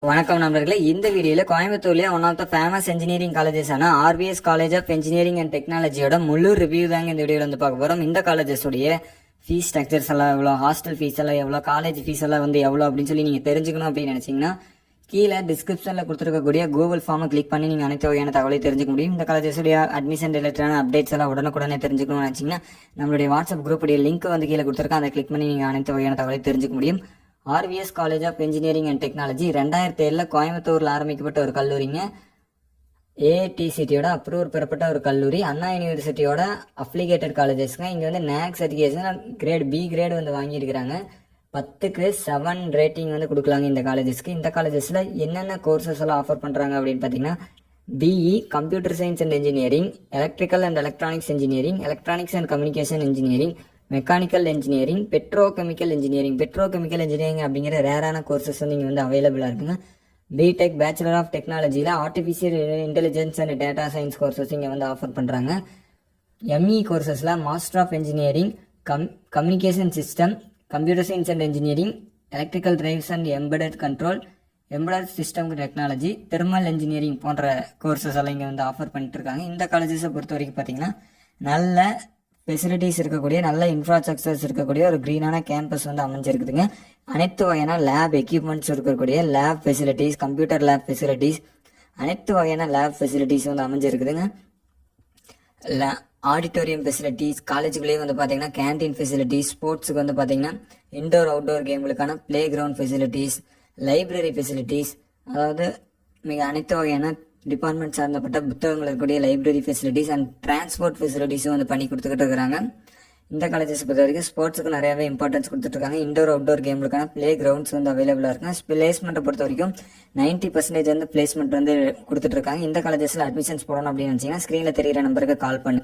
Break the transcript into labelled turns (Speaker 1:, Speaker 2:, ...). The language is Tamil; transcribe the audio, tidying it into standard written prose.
Speaker 1: வணக்கம் நண்பர்களே. இந்த வீடியோல கோயம்புத்தூர்ல one of the famous engineering colleges ஆன RVS college of engineering and டெக்னாலஜியோட முழு ரிவ்யூ தாங்க இந்த வீடியோல வந்து பார்க்க போறோம். இந்த காலேஜஸ் உடைய ஃபீஸ் ஸ்ட்ரக்சர்ஸ் எல்லாம் எவ்வளோ, ஹாஸ்டல் ஃபீஸ் எல்லாம் எவ்வளோ, காலேஜ் ஃபீஸ் எல்லாம் வந்து எவ்வளோ அப்படின்னு சொல்லி நீங்க தெரிஞ்சுக்கணும் அப்படின்னு நினைச்சீங்கன்னா கீழே டிஸ்கிரிப்ஷன்ல கொடுத்துருக்கக்கூடிய கூகுள் ஃபார்மை கிளிக் பண்ணி நீங்க அனைத்து வகையான தகவலை தெரிஞ்சுக்க முடியும். இந்த காலேஜஸ் உடைய அட்மிஷன் ரிலேட்டடான அப்டேட்ஸ் எல்லாம் உடனுக்குடனே தெரிஞ்சுக்கணும்னு நினைச்சீங்கன்னா நம்மளுடைய வாட்ஸ்அப் குரூப் உடைய லிங்க் வந்து கீழே கொடுத்துருக்கேன். அதை கிளிக் பண்ணி நீங்க அனைத்து வகையான தகவலை தெரிஞ்சுக்க முடியும். RVS college of engineering and technology 2007 கோயம்புத்தூர்ல ஆரம்பிக்கப்பட்ட ஒரு கல்லூரிங்க. ஏஐடிசிடியோட அப்ரூவ் பெறப்பட்ட ஒரு கல்லூரி. அண்ணா யூனிவர்சிட்டியோட அப்ளிகேட்டட் காலேஜஸ்ங்க. இங்க வந்து நேக் சர்டிஃபிகேஷன் கிரேட் பி கிரேட் வந்து வாங்கியிருக்கிறாங்க. 10க்கு 7 ரேட்டிங் வந்து கொடுக்கலாங்க இந்த காலேஜஸ்க்கு. இந்த காலேஜஸ்ல என்னென்ன கோர்சஸ் எல்லாம் ஆஃபர் பண்றாங்க அப்படின்னு பாத்தீங்கன்னா BE computer science and engineering, electrical and electronics engineering, electronics and communication engineering, mechanical engineering, petrochemical engineering. Petrochemical engineering அப்படிங்கிற ரேரான கோர்சஸ் வந்து இங்கே வந்து அவைலபிளாக இருக்குங்க. பிடெக் பேச்சுலர் ஆஃப் டெக்னாலஜியில் artificial intelligence and data science courses இங்கே வந்து ஆஃபர் பண்ணுறாங்க. எம்இ கோர்சஸில் master of engineering, communication system, computer science and engineering, electrical drives and embedded control, embedded system technology, thermal engineering போன்ற கோர்சஸ் எல்லாம் இங்கே வந்து ஆஃபர் பண்ணிட்டு இருக்காங்க. இந்த காலேஜஸை பொறுத்த வரைக்கும் பார்த்தீங்கன்னா நல்ல ஃபெசிலிட்டிஸ் இருக்கக்கூடிய, நல்ல இன்ஃப்ராஸ்ட்ரக்சர்ஸ் இருக்கக்கூடிய ஒரு க்ரீனான கேம்பஸ் வந்து அமைஞ்சிருக்குதுங்க. அனைத்து வகையான லேப் எக்யூப்மெண்ட்ஸ் இருக்கக்கூடிய lab facilities, computer lab facilities, அனைத்து வகையான லேப் ஃபெசிலிட்டிஸ் வந்து அமைஞ்சிருக்குதுங்க. ஆடிட்டோரியம் ஃபெசிலிட்டிஸ், காலேஜுக்குள்ளேயே வந்து பார்த்தீங்கன்னா கேன்டீன் ஃபெசிலிட்டிஸ், ஸ்போர்ட்ஸுக்கு வந்து பார்த்தீங்கன்னா இன்டோர் அவுட்டோர் கேம்களுக்கான play ground facilities, library facilities, அதாவது மிக அனைத்து வகையான டிபார்ட்மெண்ட் சார்ந்தப்பட்ட புத்தகங்கள் இருக்கக்கூடிய லைப்ரரி ஃபெசிலிட்டிஸ் அண்ட் டிரான்ஸ்போர்ட் ஃபெசிலிட்டிஸும் வந்து பண்ணி கொடுத்துக்கிட்டு இருக்கிறாங்க. இந்த காலேஜஸ் பொறுத்த வரைக்கும் ஸ்போர்ட்ஸுக்கு நிறையவே இம்பார்ட்டன்ஸ் கொடுத்துட்டு இருக்காங்க. இண்டோர் அவுட்டோர் கேம்களுக்கான பிளே கிரவுண்ட்ஸ் வந்து அவைலபிளாக இருக்குங்க. பிளேஸ்மெண்ட்டை பொறுத்த வரைக்கும் 90% வந்து பிளேஸ்மெண்ட் வந்து கொடுத்துட்டு இருக்காங்க. இந்த காலேஜஸ்ல அட்மிஷன்ஸ் போடணும் அப்படின்னு நினைச்சீங்கன்னா ஸ்கிரீன்ல தெரியிற நம்பருக்கு கால் பண்ணி